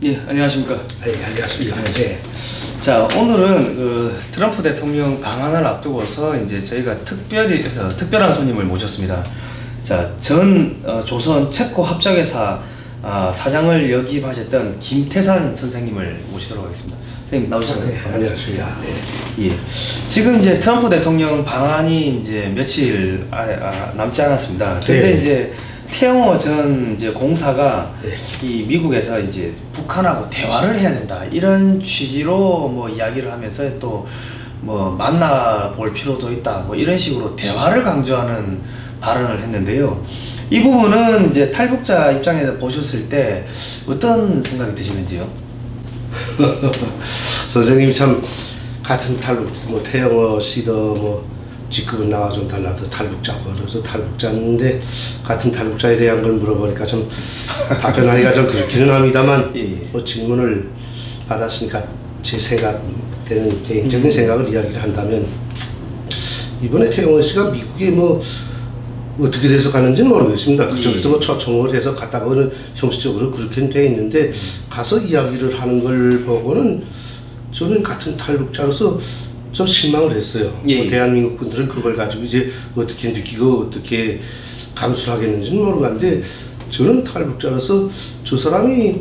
예, 안녕하십니까. 네, 안녕하십니까. 예. 네. 자, 오늘은 트럼프 대통령 방한을 앞두고서 이제 저희가 특별한 손님을 모셨습니다. 자, 전 조선 체코 합작회사 사장을 역임하셨던 김태산 선생님을 모시도록 하겠습니다. 선생님 나오셨어요? 네, 안녕하십니까. 네. 예. 지금 이제 트럼프 대통령 방한이 이제 며칠 남지 않았습니다. 근데 네. 이제 태영호 전 이제 공사가 네. 이 미국에서 이제 북한하고 대화를 해야 된다 이런 취지로 뭐 이야기를 하면서 또 뭐 만나볼 필요도 있다 뭐 이런 식으로 대화를 강조하는 발언을 했는데요. 이 부분은 이제 탈북자 입장에서 보셨을 때 어떤 생각이 드시는지요? 선생님이 참 같은 탈북, 뭐 태영호 씨도 뭐 직급은 나와 좀 달라도 탈북자고 그래서 탈북자인데 같은 탈북자에 대한 걸 물어보니까 좀 답변하기가 좀 그렇기는 합니다만 뭐 질문을 받았으니까 제 생각되는 개인적인 생각을 이야기를 한다면 이번에 태영호 씨가 미국에 뭐 어떻게 돼서 가는지는 모르겠습니다. 그쪽에서 뭐 초청을 해서 갔다고는 형식적으로 그렇게 돼 있는데 가서 이야기를 하는 걸 보고는 저는 같은 탈북자로서 좀 실망을 했어요. 뭐 대한민국 분들은 그걸 가지고 이제 어떻게 느끼고 어떻게 감수를 하겠는지는 모르겠는데 저는 탈북자로서 저 사람이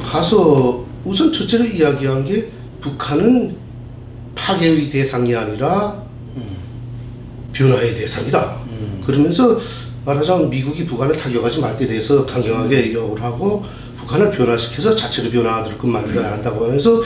가서 우선 첫째로 이야기한 게 북한은 파괴의 대상이 아니라 변화의 대상이다. 그러면서 말하자면 미국이 북한을 타격하지 말 때 대해서 강경하게 요구를 하고 북한을 변화시켜서 자체로 변화하도록 만들어야 한다고 하면서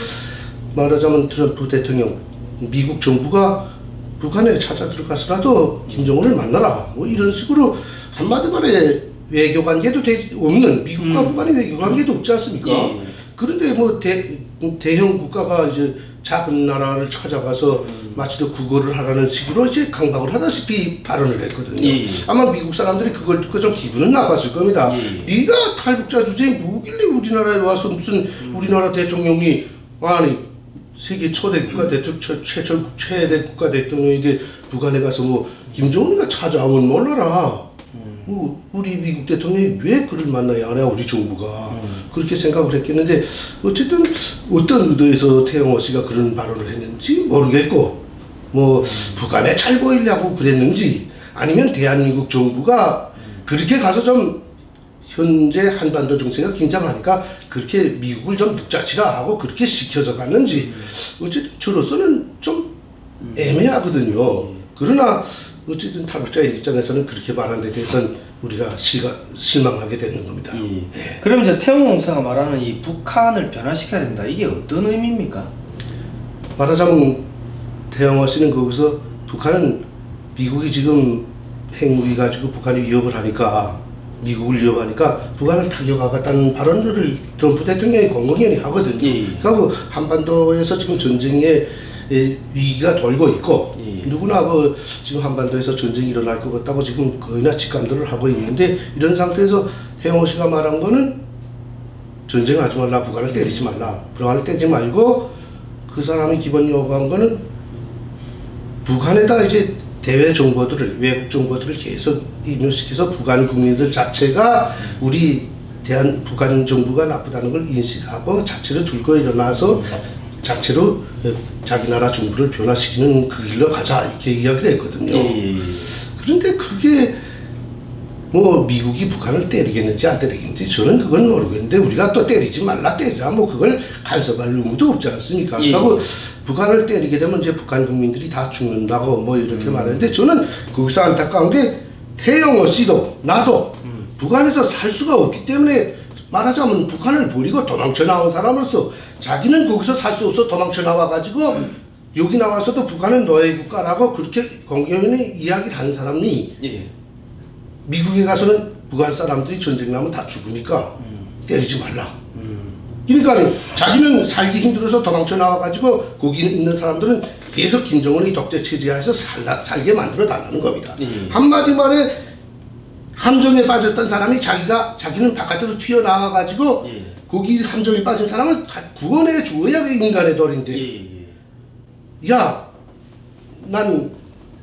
말하자면 트럼프 대통령, 미국 정부가 북한에 찾아 들어가서라도 김정은을 만나라 뭐 이런 식으로 한마디 말해 외교관계도 없는 미국과 북한의 외교관계도 없지 않습니까? 그런데 뭐 대형 국가가 이제 작은 나라를 찾아가서 마치 더 구걸을 하라는 식으로 이제 강박을 하다시피 발언을 했거든요. 아마 미국 사람들이 그걸 듣고 좀 기분은 나빴을 겁니다. 네가 탈북자 주제에 뭐길래 우리나라에 와서 무슨 우리나라 대통령이 아니 세계 초대 국가 대통령 최대 국가 대통령인데 북한에 가서 뭐 김정은이가 찾아오면 몰라라. 우리 미국 대통령이 왜 그를 만나야 하냐 우리 정부가 그렇게 생각을 했겠는데 어쨌든 어떤 의도에서 태영호 씨가 그런 발언을 했는지 모르겠고 뭐 북한에 잘 보이려고 그랬는지 아니면 대한민국 정부가 그렇게 가서 좀 현재 한반도 정세가 긴장하니까 그렇게 미국을 좀 묵자치라 하고 그렇게 시켜서 갔는지 어쨌든 저로서는 좀 애매하거든요. 그러나 어쨌든 탈북자의 입장에서는 그렇게 말한 데 대해서는 우리가 실망하게 되는 겁니다. 네. 그럼 이제 태영호 공사가 말하는 이 북한을 변화시켜야 된다. 이게 어떤 의미입니까? 말하자면 태영호 씨는 거기서 북한은 미국이 지금 핵무기 가지고 북한이 위협을 하니까 미국을 위협하니까 북한을 타격하겠다는 발언들을 트럼프 대통령이 공공연히 하거든요. 그리고 한반도에서 지금 전쟁의 위기가 돌고 있고 누구나 뭐 지금 한반도에서 전쟁이 일어날 것 같다고 지금 거의나 직감들을 하고 있는데 이런 상태에서 태영호 씨가 말한 거는 전쟁하지 말라, 북한을 때리지 말라, 북한을 때리지 말고 그 사람이 기본 요구한 거는 북한에다 이제 대외 정보들을 외국 정보들을 계속 입력시켜서 북한 국민들 자체가 우리 북한 정부가 나쁘다는 걸 인식하고 자체로 들고 일어나서 자체로 자기 나라 정부를 변화시키는 그 길로 가자 이렇게 이야기를 했거든요. 그런데 그게 뭐 미국이 북한을 때리겠는지 안 때리겠는지 저는 그건 모르겠는데 우리가 또 때리지 말라 때리라 뭐 그걸 간섭할 의무도 없지 않습니까? 그리고 북한을 때리게 되면 이제 북한 국민들이 다 죽는다고 뭐 이렇게 말하는데 저는 거기서 안타까운 게 태영호 씨도 나도 북한에서 살 수가 없기 때문에 말하자면 북한을 버리고 도망쳐 나온 사람으로서 자기는 거기서 살 수 없어 도망쳐 나와가지고 여기 나와서도 북한은 노예 국가라고 그렇게 공공연히 이야기를 한 사람이 미국에 가서는 북한 사람들이 전쟁 나면 다 죽으니까 때리지 말라. 그러니까 자기는 살기 힘들어서 도망쳐 나와가지고 거기 있는 사람들은 계속 김정은의 독재 체제하에서 살게 만들어 달라는 겁니다. 한마디 말에 함정에 빠졌던 사람이 자기는 바깥으로 튀어나와가지고 거기 함정에 빠진 사람을 구원해 주어야 인간의 도리인데 야, 난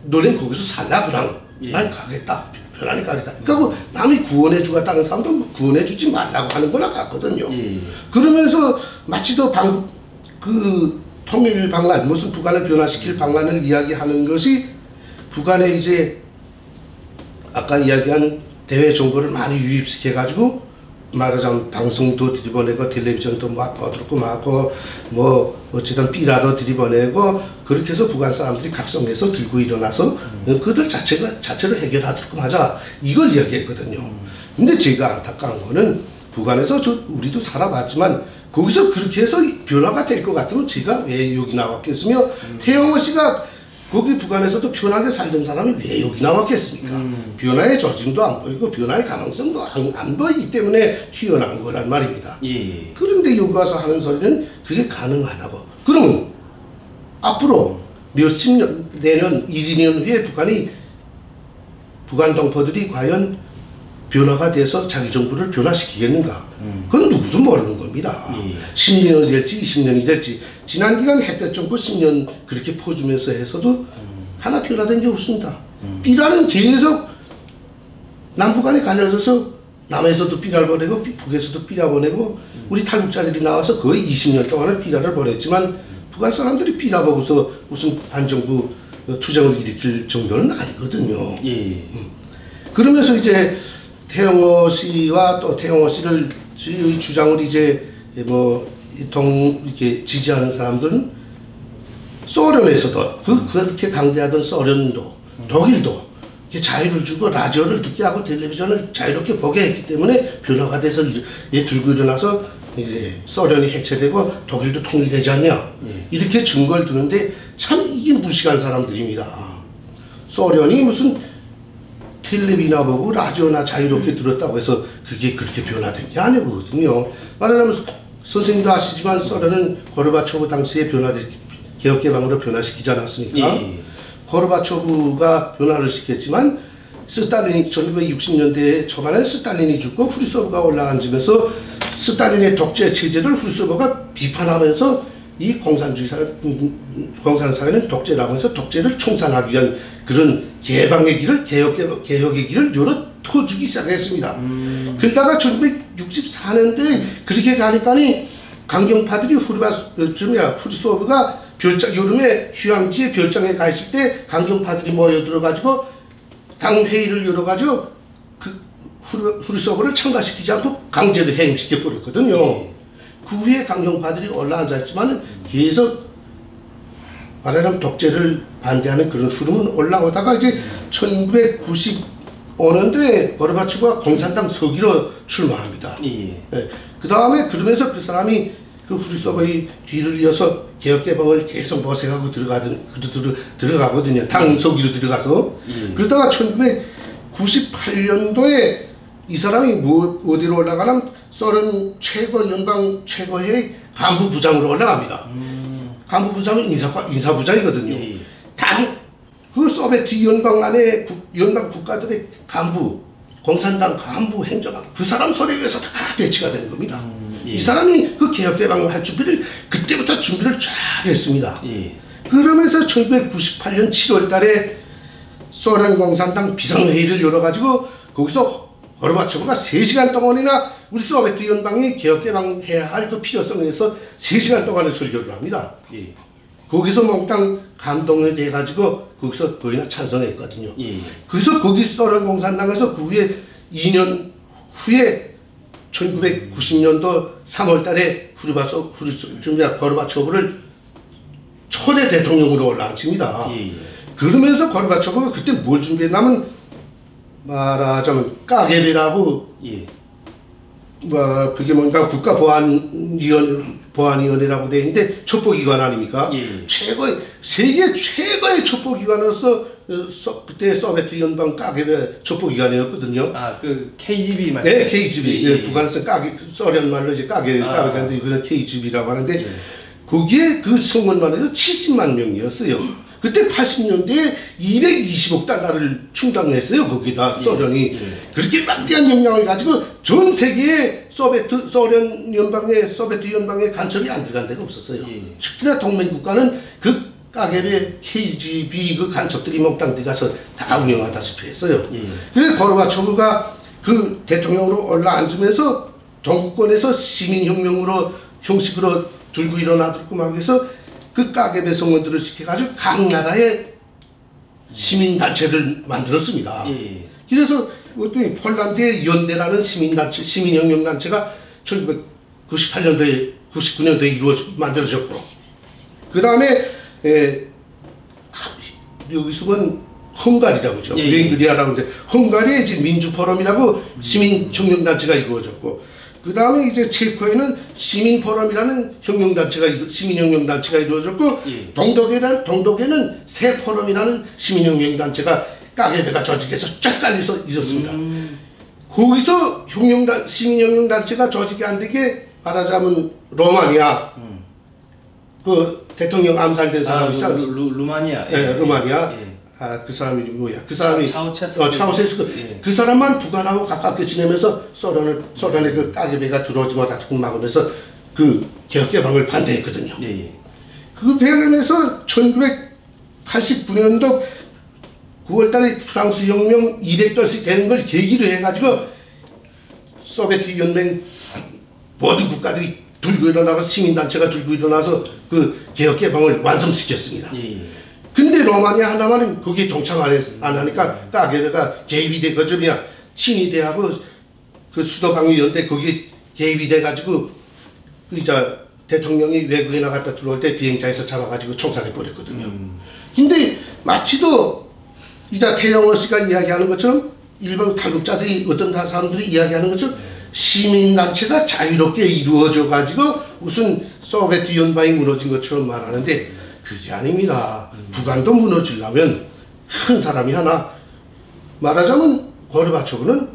너넨 거기서 살라 그럼 난 가겠다. 편하니까 하겠다. 그러니까 남이 구원해주고 다른 사람도 구원해주지 말라고 하는 거나 같거든요. 그러면서 마치 더 통일 방안, 무슨 북한을 변화시킬 방안을 이야기하는 것이 북한에 이제 아까 이야기한 대외 정보를 많이 유입시켜가지고 말하자면 방송도 들이보내고 텔레비전도 막 퍼들고 뭐 어쨌든 삐라도 들이보내고 그렇게 해서 북한 사람들이 각성해서 들고 일어나서 그들 자체를 해결하도록 하자 이걸 이야기했거든요. 근데 제가 안타까운 거는 북한에서 우리도 살아봤지만 거기서 그렇게 해서 변화가 될 것 같으면 제가 왜 여기 나왔겠으며 태영호 씨가 거기 북한에서도 편하게 살던 사람이 왜 여기 나왔겠습니까? 변화의 조짐도 안 보이고 변화의 가능성도 안 보이기 때문에 튀어나온 거란 말입니다. 그런데 여기 와서 하는 소리는 그게 가능하다고. 그러면 앞으로 몇십 년, 내년 1, 2년 후에 북한 동포들이 과연 변화가 돼서 자기 정부를 변화시키겠는가? 그건 누구도 모르는 겁니다. 10년이 될지 20년이 될지 지난 기간 햇볕 정부 10년 그렇게 퍼주면서 해서도 하나 변화된 게 없습니다. 삐라는 계속 남북한에 갈려져서 남에서도 삐라를 보내고 북에서도 삐라 보내고 우리 탈북자들이 나와서 거의 20년 동안을 삐라를 보냈지만 북한 사람들이 삐라 보고서 무슨 반정부 투쟁을 일으킬 정도는 아니거든요. 그러면서 이제 태영호 씨와 또 태영호 씨를 주장을 이제 이렇게 지지하는 사람들은 소련에서도 그렇게 강대하던 소련도 독일도 자유를 주고 라디오를 듣게 하고 텔레비전을 자유롭게 보게 했기 때문에 변화가 돼서 들고 일어나서 이제 소련이 해체되고 독일도 통일되지 않냐 이렇게 증거를 두는데 참 이게 무식한 사람들입니다. 소련이 무슨 텔레비나 보고 라디오나 자유롭게 들었다고 해서 그게 그렇게 변화된 게 아니거든요. 말하자면 선생님도 아시지만 소련은 고르바초브 당시에 개혁개방으로 변화시키지 않았습니까? 고르바초브가 변화를 시켰지만 스탈린이 1960년대 초반에 스탈린이 죽고 후르소브가 올라앉으면서 스탈린의 독재 체제를 후르소브가 비판하면서 이 공산사회는 독재라고 해서 독재를 청산하기 위한 그런 개방의 길을 개혁의 길을 열어터주기 시작했습니다. 그러다가 1964년도에 그렇게 가니까니 강경파들이 후르소브가 여름에 휴양지에 별장에 가 있을 때 강경파들이 모여들어가지고 당회의를 열어가지고 그 후르소브를 참가시키지 않고 강제로 해임시켜 버렸거든요. 그 후에 강경파들이 올라앉았지만 계속 말하자면 독재를 반대하는 그런 흐름은 올라오다가 이제 1995년도에 고르바초브가 공산당 서기로 출마합니다. 그 다음에 그러면서 그 사람이 그 후르소브의 뒤를 이어서 개혁개방을 계속 모색하고 들어가거든요. 당 서기로 들어가서. 그러다가 1998년도에 이 사람이 어디로 올라가냐면 소련 연방 최고의 간부부장으로 올라갑니다. 간부부장은 인사부장이거든요. 그 소비에트 연방 안에 연방 국가들의 간부, 공산당 간부, 행정관 그 사람 소리에 의해서 다 배치가 되는 겁니다. 이 사람이 그 개혁개방을 할 준비를 그때부터 준비를 쫙 했습니다. 그러면서 1998년 7월 달에 소련 공산당 비상회의를 열어가지고 거기서 고르바초브가 3시간 동안이나 우리 소비에트 연방이 개혁개방해야 할 그 필요성에 대해서 3시간 동안을 설교를 합니다. 거기서 몽땅 감동이 돼가지고 거기서 거의나 찬성했거든요. 그래서 거기 소련 공산당에서 그 후에 2년 후에 1990년도 3월 달에 고르바초브를 초대 대통령으로 올라앉힙니다. 그러면서 고르바초브가 그때 뭘 준비했냐면 말하자면 까게르라고 그게 뭔가 국가보안위원회라고 되어 있는데 첩보기관 아닙니까? 세계 최고의 첩보기관으로서 그때 소비에트 연방 까게르 첩보기관이었거든요. 아, 그 KGB 말씀? 네, KGB. 북한에서 소련 말로 이제 까게르인데 이거는 KGB라고 하는데 거기에 그 성원만 해도 70만 명이었어요. 그때 80년대에 220억 달러를 충당했어요. 거기다 소련이. 그렇게 막대한 역량을 가지고 전 세계에 소비에트 연방의 간첩이 안 들어간 데가 없었어요. 특히나 동맹국가는 그 까게베, KGB 그 간첩들이 몽땅 들어가서 다 운영하다시피 했어요. 예. 그래서 고르바초프가 그 대통령으로 올라앉으면서 동구권에서 시민혁명으로 형식으로 들고 일어나들고 막 해서 그 까게베 성원들을 시켜가지고 각 나라의 시민단체를 만들었습니다. 예. 그래서 어떤 폴란드의 연대라는 시민단체, 시민혁명단체가 1998년도에 99년도에 만들어졌고, 그 다음에 여기서 본 헝가리라고 하죠. 예, 예. 웨잉그리아라고 하는데 헝가리의 이제 민주포럼이라고 시민혁명단체가 이루어졌고, 그 다음에 이제 체코에는 시민포럼이라는 시민혁명단체가 이루어졌고, 예. 동독에는 새포럼이라는 시민혁명단체가 까게베가 조직해서 쫙 깔려서 있었습니다. 거기서 시민혁명단체가 조직이 안 되게 말하자면 로마니아 그 대통령 암살된 사람이 루마니아. 예, 루마니아. 예. 그 사람이 뭐야? 그 사람이 차우세스크. 예. 그 사람만 북한하고 가깝게 지내면서 소련의 그 까게베가 들어오지 못하고 막으면서 그 개혁개방을 반대했거든요. 예. 그 배경에서 1989년도 9월달에 프랑스 혁명 200돌씩 되는 걸 계기로 해가지고 소비에트 연맹 모든 국가들이 들고 일어나서 시민단체가 들고 일어나서 그 개혁개방을 완성시켰습니다. 근데 로마니아 하나만은 거기에 동참 안 하니까 까게베가 개입이 돼, 친위대하고 그 수도방위연대 거기에 개입이 돼가지고 그 이제 대통령이 외국에 나갔다 들어올 때 비행차에서 잡아가지고 총살해버렸거든요. 근데 마치도 이제 태영호 씨가 이야기하는 것처럼 일반 탈북자들이 어떤 사람들이 이야기하는 것처럼 시민단체가 자유롭게 이루어져 가지고 무슨 소비에트 연방이 무너진 것처럼 말하는데 그게 아닙니다. 북한도 무너지려면 큰 사람이 하나, 말하자면 고르바초프는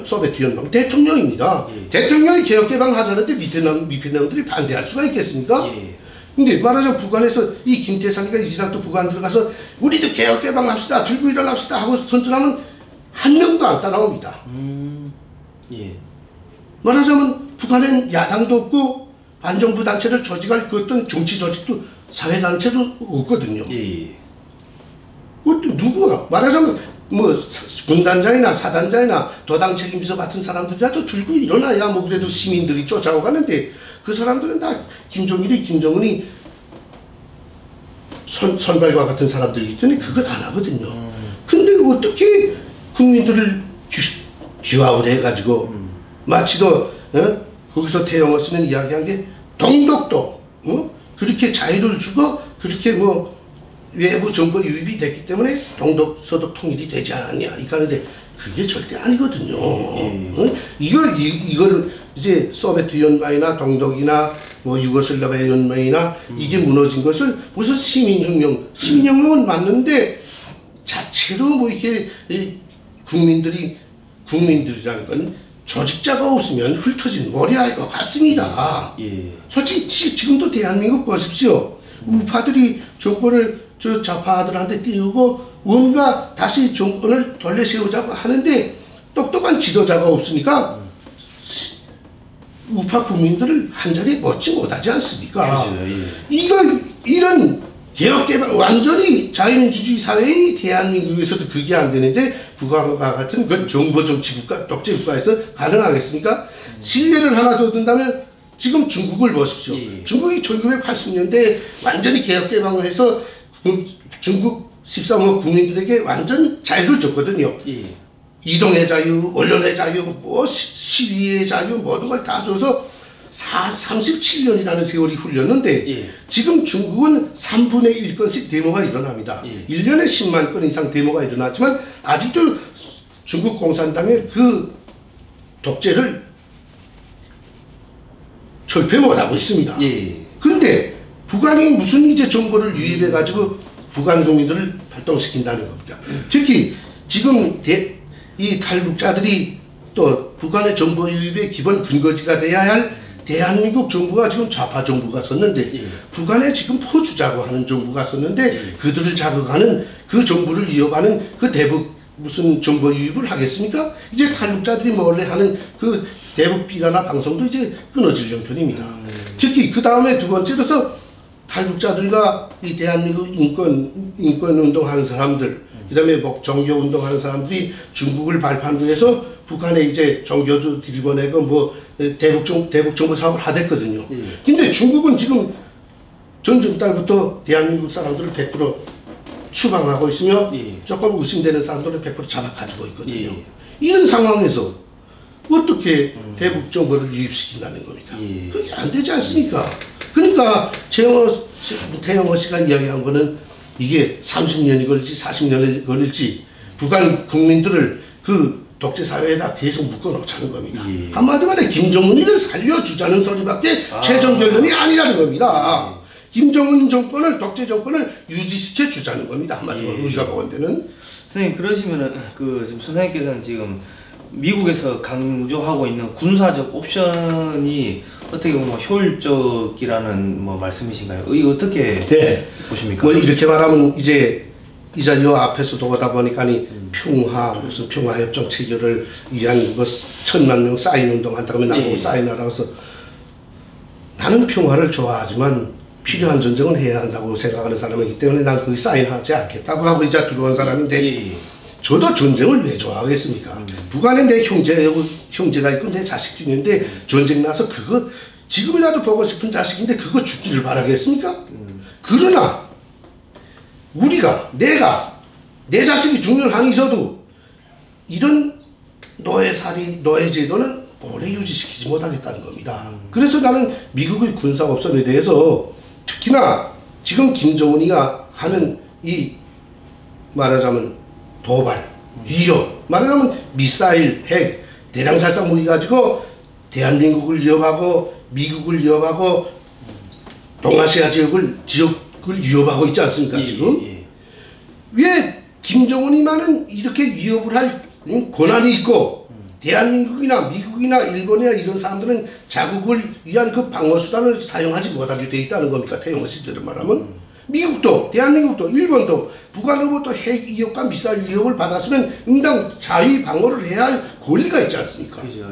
소비에트 연방 대통령입니다. 대통령이 개혁개방 하자는데 밑에 놈들이 반대할 수가 있겠습니까? 근데 말하자면 북한에서 이 김태상이가 이지라도 북한 들어가서 우리도 개혁개방합시다, 들고 일어납시다 하고 선전하면 한 명도 안 따라옵니다. 말하자면 북한엔 야당도 없고 반정부 단체를 조직할 그 어떤 정치 조직도 사회단체도 없거든요. 어떤 누구가 말하자면 뭐 군단장이나 사단장이나 도당 책임비서 같은 사람들이라도 들고 일어나야 뭐 그래도 시민들이 쫓아오 가는데 그 사람들은 다 김정은이 선발과 같은 사람들이기 때문에 그걸 안 하거든요. 근데 어떻게 국민들을 규합을 해가지고 마치도 거기서 태영호 씨는 이야기한 게 동독도 그렇게 자유를 주고 그렇게 뭐 외부 정보 유입이 됐기 때문에 동독 서독 통일이 되지 않았냐 이거 하는데 그게 절대 아니거든요. 이거를 이제 소비에트 연방이나 동독이나 뭐 유고슬라비아 연맹이나 이게 무너진 것을 무슨 시민혁명은 맞는데 자체로 뭐 이렇게 국민들이라는 건 조직자가 없으면 훑어진 머리알 것 같습니다. 솔직히 지금도 대한민국 보십시오. 우파들이 정권을 좌파들한테 띄우고 뭔가 다시 정권을 돌려세우자고 하는데 똑똑한 지도자가 없으니까 우파 국민들을 한 자리에 먹지 못하지 않습니까? 이런 개혁개방 완전히 자유민주주의 사회인 대한민국에서도 그게 안 되는데 북한과 같은 그 정보정치국가 독재국가에서 가능하겠습니까? 신뢰를 하나 더 든다면 지금 중국을 보십시오. 중국이 1980년대에 완전히 개혁개방을 해서 중국 13억 국민들에게 완전 자유를 줬거든요. 이동의 자유, 언론의 자유, 뭐 시위의 자유 모든 걸 다 줘서 37년이라는 세월이 흘렸는데 지금 중국은 3분의 1건씩 데모가 일어납니다. 1년에 10만 건 이상 데모가 일어났지만 아직도 중국 공산당의 그 독재를 철폐 못하고 있습니다. 그런데 북한이 무슨 이제 정보를 유입해 가지고 북한 국민들을 발동시킨다는 겁니까? 특히 지금 이 탈북자들이 또 북한의 정보 유입의 기본 근거지가 돼야 할 대한민국 정부가 지금 좌파 정부가 섰는데 북한에 지금 포주자고 하는 정부가 섰는데 그들을 자극하는 그 정부를 이어가는 그 대북 무슨 정보 유입을 하겠습니까? 이제 탈북자들이 원래 하는 그 대북 비라나 방송도 이제 끊어질 형편입니다. 특히 그 다음에 두 번째로서 탈북자들과 이 대한민국 인권 운동하는 사람들, 그다음에 뭐 정교 운동하는 사람들이 중국을 발판으로 북한에 이제 정교조 들이보내고 뭐 대북 정보 사업을 하댔거든요. 근데 중국은 지금 전쟁 달부터 대한민국 사람들을 100% 추방하고 있으며 조금 의심되는 사람들을 100% 잡아 가지고 있거든요. 이런 상황에서 어떻게 대북 정보를 유입시킨다는 겁니까? 그게 안 되지 않습니까? 그러니까 태영호 씨가 이야기한 거는 이게 30년이 걸릴지 40년이 걸릴지 북한 국민들을 그 독재 사회에다 계속 묶어놓자는 겁니다. 한마디로 말해 김정은이를 살려주자는 소리밖에 최종 결론이 아니라는 겁니다. 김정은 정권을 독재 정권을 유지시켜 주자는 겁니다. 한마디로 우리가 보건대는. 선생님 그러시면은 그 지금 선생님께서는 지금 미국에서 강조하고 있는 군사적 옵션이 어떻게 보면 효율적이라는 뭐 말씀이신가요? 이 어떻게 보십니까? 뭐 이렇게 말하면 이제 요 앞에서도 오다 보니까 평화 무슨 평화협정 체결을 위한 뭐 1000만 명 사인 운동한다고 하면 나보고 사인하라고 해서 나는 평화를 좋아하지만 필요한 전쟁은 해야 한다고 생각하는 사람이기 때문에 난 거기 사인하지 않겠다고 하고 이제 들어온 사람인데 저도 전쟁을 왜 좋아하겠습니까? 북한에 내 형제가 있고 내 자식도 있는데 전쟁 나서 그거 지금이라도 보고 싶은 자식인데 그거 죽기를 바라겠습니까? 그러나 우리가 내가 내 자식이 죽는 한이 있어도 이런 노예살이 노예 제도는 오래 유지시키지 못하겠다는 겁니다. 그래서 나는 미국의 군사 옵션에 대해서 특히나 지금 김정은이가 하는 이 말하자면 도발, 위협, 말하자면 미사일, 핵, 대량살상 무기 가지고 대한민국을 위협하고 미국을 위협하고 동아시아 지역을 위협하고 있지 않습니까? 지금 왜 김정은이만은 이렇게 위협을 할 권한이 있고 대한민국이나 미국이나 일본이나 이런 사람들은 자국을 위한 그 방어수단을 사용하지 못하게 돼 있다는 겁니까? 태영호 씨들을 말하면 미국도 대한민국도 일본도 북한으로부터 핵 위협과 미사일 위협을 받았으면 응당 자위 방어를 해야 할 권리가 있지 않습니까? 그죠,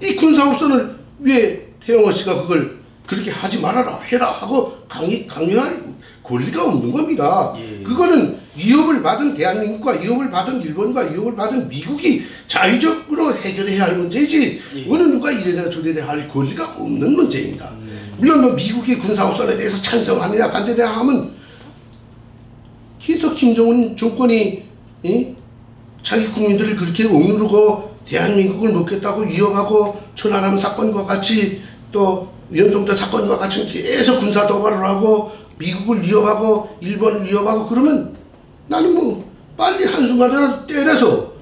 이 군사옵선을 왜 태영호 씨가 그걸 그렇게 하지 말아라 해라 하고 강요할 권리가 없는 겁니다. 그거는 위협을 받은 대한민국과 위협을 받은 일본과 위협을 받은 미국이 자유적으로 해결해야 할 문제이지 어느 누가 이래라 저래라 할 권리가 없는 문제입니다. 물론 뭐 미국의 군사옵선에 대해서 찬성하느냐 반대냐 하면 계속 김정은 정권이 자기 국민들을 그렇게 억누르고 대한민국을 먹겠다고 위협하고 천안함 사건과 같이 또 연동도 사건과 같이 계속 군사 도발을 하고 미국을 위협하고 일본을 위협하고 그러면 나는 뭐 빨리 한순간이라도 때려서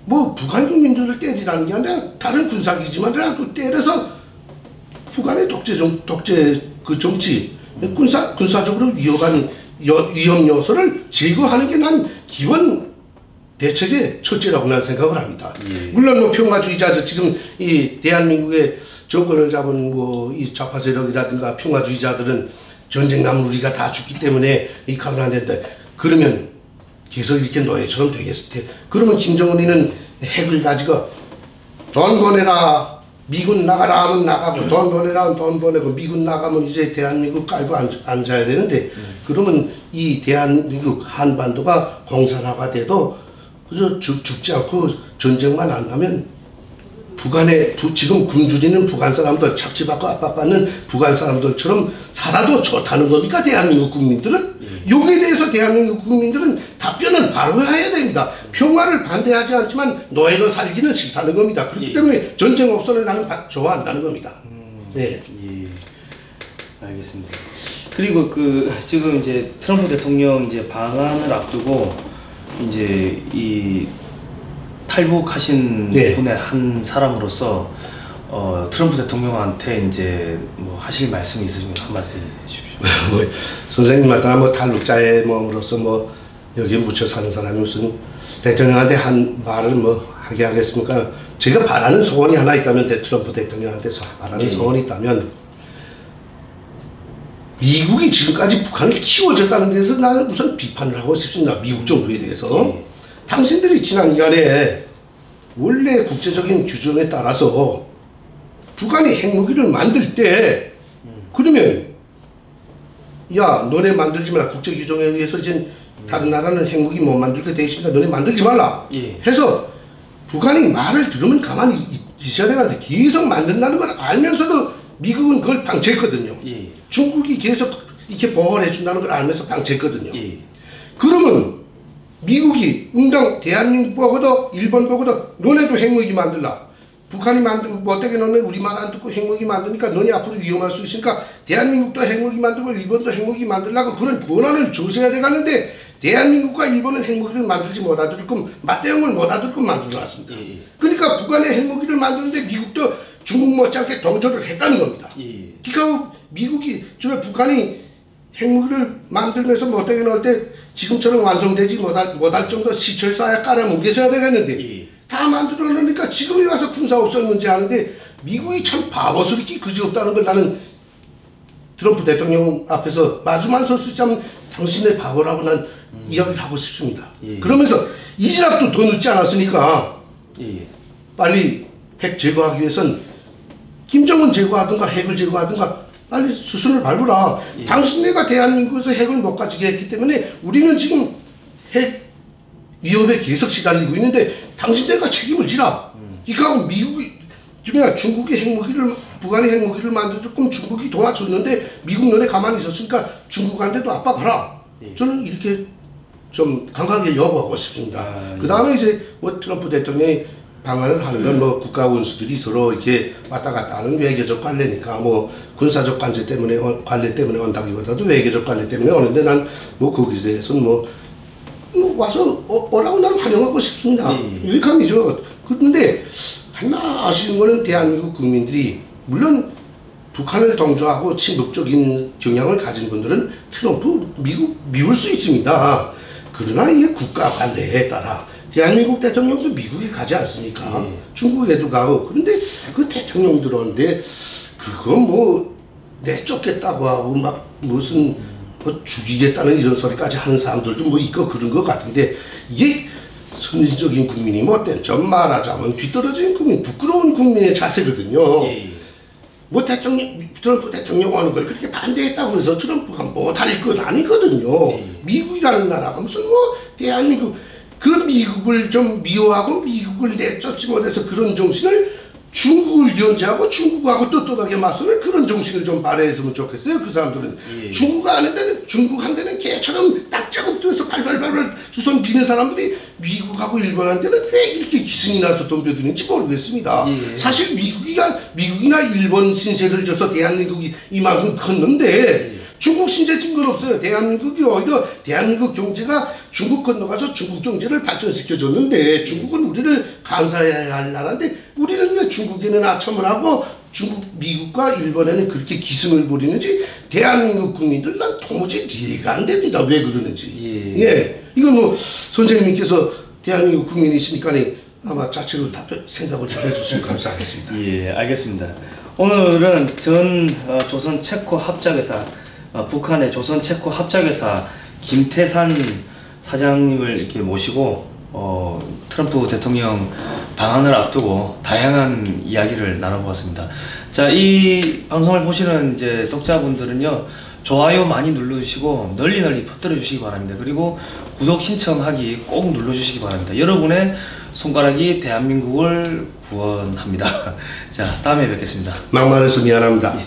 뭐 북한 국민들을 때리라는 게 아니라 다른 군사기지만이라도 때려서 북한의 독재 그 정치 군사적으로 위협한 위험 요소를 제거하는 게 난 기본 대책의 첫째라고 난 생각을 합니다. 물론 뭐 평화주의자들 지금 이 대한민국의 정권을 잡은 뭐 이 좌파 세력이라든가 평화주의자들은 전쟁 나면 우리가 다 죽기 때문에 이 가면 안 된다. 그러면 계속 이렇게 노예처럼 되겠을 때 그러면 김정은이는 핵을 가지고 돈 보내라 미군 나가라 하면 나가고 돈 보내라 하면 돈 보내고 미군 나가면 이제 대한민국 깔고 앉아야 되는데 그러면 이 대한민국 한반도가 공산화가 돼도 그저 죽지 않고 전쟁만 안 나면 북한에 지금 굶주리는 북한 사람들 착취받고 압박받는 북한 사람들처럼 살아도 좋다는 겁니까? 대한민국 국민들은? 여기에 대해서 대한민국 국민들은 답변을 바로 해야 됩니다. 평화를 반대하지 않지만 노예로 살기는 싫다는 겁니다. 그렇기 때문에 전쟁 옵선을 나는 좋아한다는 겁니다. 알겠습니다. 그리고 그 지금 이제 트럼프 대통령 이제 방한을 앞두고 이제 이 탈북하신 분의 한 사람으로서 트럼프 대통령한테 이제 뭐 하실 말씀이 있으시면 한 말씀 해주십시오. 뭐 선생님마다 뭐 탈북자의 몸으로서 뭐 여기 묻혀 사는 사람이 무슨 대통령한테 한 말을 뭐 하게 하겠습니까? 제가 바라는 소원이 하나 있다면 트럼프 대통령한테 바라는 소원이 있다면 미국이 지금까지 북한을 키워줬다는 데서 나는 우선 비판을 하고 싶습니다. 미국 정부에 대해서. 당신들이 지난 기간에 원래 국제적인 규정에 따라서 북한이 핵무기를 만들 때 그러면 야 너네 만들지 마라. 국제 규정에 의해서 이제 다른 나라는 핵무기 못 만들게 돼 있으니까 너네 만들지 말라. 예. 해서 북한이 말을 들으면 가만히 있어야 되는데 계속 만든다는 걸 알면서도 미국은 그걸 방치했거든요. 예. 중국이 계속 이렇게 보호를 해준다는 걸 알면서 방치했거든요. 예. 그러면 미국이 응당 대한민국 보고도 일본 보고도 너네도 핵무기 만들라. 북한이 만든 뭐 어떻게 너네 우리 말 안 듣고 핵무기 만드니까 너네 앞으로 위험할 수 있으니까 대한민국도 핵무기 만들고 일본도 핵무기 만들라고 그런 권한을 줘서야 돼가는데 대한민국과 일본은 핵무기를 만들지 못하도록 맞대응을 못하도록 만들어놨습니다. 예. 그러니까 북한의 핵무기를 만드는데 미국도 중국 못지않게 동조를 했다는 겁니다. 예. 그러니까 미국이 주로 북한이 핵무기를 만들면서 뭐 어떻게 넣을 때 지금처럼 완성되지 못할 정도 시철 쌓아 깔아뭉개서야 되겠는데 예. 다 만들어 놓으니까 지금에 와서 군사옵션 문제 하는데 미국이 참 바보스럽게 그지없다는 걸 나는 트럼프 대통령 앞에서 마주만 설 수 있다면 당신의 바보라고 난 이야기를 하고 싶습니다. 예. 그러면서 이지랍도 더 늦지 않았으니까 예. 빨리 핵 제거하기 위해선 김정은 제거하든가 핵을 제거하든가 빨리 수순을 밟으라. 예. 당신네가 대한민국에서 핵을 못 가지게 했기 때문에 우리는 지금 핵 위협에 계속 시달리고 있는데 당신네가 책임을 지라. 그러니까 미국이 중국이 핵무기를 북한이 핵무기를 만들게끔 중국이 도와줬는데 미국 너네 가만히 있었으니까 중국한테도 압박하라. 예. 저는 이렇게 좀 강하게 요구하고 싶습니다. 아, 그 다음에 이제 뭐 트럼프 대통령이 방안을 하는 건 뭐 국가 원수들이 서로 이렇게 왔다 갔다 하는 외교적 관례니까 뭐 군사적 관계 때문에 온다기보다도 외교적 관례 때문에 오는데 난 뭐 거기에 대해서는 뭐 와서 오라고 난 환영하고 싶습니다. 일감이죠. 그런데 하나 아쉬운 거는 대한민국 국민들이 물론 북한을 동조하고 친북적인 경향을 가진 분들은 트럼프 미국 미울 수 있습니다. 그러나 이게 국가 관례에 따라 대한민국 대통령도 미국에 가지 않습니까? 중국에도 가고. 그런데 그 대통령들한테 그거 뭐 내쫓겠다고 하고 막 무슨 뭐 죽이겠다는 이런 소리까지 하는 사람들도 뭐 있고 그런 것 같은데 이게 선진적인 국민이 못된 좀 말하자면 뒤떨어진 국민, 부끄러운 국민의 자세거든요. 뭐 트럼프 대통령 하는 걸 그렇게 반대했다고 해서 트럼프가 못할 건 아니거든요. 미국이라는 나라가 무슨 뭐 대한민국 그 미국을 좀 미워하고 미국을 내쫓지 못해서 그런 정신을 중국을 견제하고 중국하고 떳떳하게 맞서는 그런 정신을 좀 발휘했으면 좋겠어요. 그 사람들은 중국한테는 개처럼 낙자급도에서 발발발발 주선 비는 사람들이 미국하고 일본한테는 왜 이렇게 기승이 나서 덤벼드는지 모르겠습니다. 사실 미국이나 일본 신세를 져서 대한민국이 이만큼 컸는데 중국 신세 진 건 없어요. 대한민국이 오히려 대한민국 경제가 중국 건너가서 중국 경제를 발전시켜줬는데 중국은 우리를 감사해야 할 나라인데 우리는 왜 중국에는 아첨을 하고 미국과 일본에는 그렇게 기승을 부리는지 대한민국 국민들 난 도무지 이해가 안 됩니다. 왜 그러는지. 이건 뭐 선생님께서 대한민국 국민이시니까 아마 자체로 생각을 좀 해주시면 감사하겠습니다. 예, 알겠습니다. 오늘은 전 조선 체코 합작회사 북한의 조선 체코 합작회사 김태산 사장님을 이렇게 모시고 트럼프 대통령 방한을 앞두고 다양한 이야기를 나눠보았습니다. 자, 이 방송을 보시는 이제 독자분들은요, 좋아요 많이 눌러주시고 널리 퍼뜨려 주시기 바랍니다. 그리고 구독 신청하기 꼭 눌러주시기 바랍니다. 여러분의 손가락이 대한민국을 구원합니다. 자, 다음에 뵙겠습니다. 막말해서 미안합니다.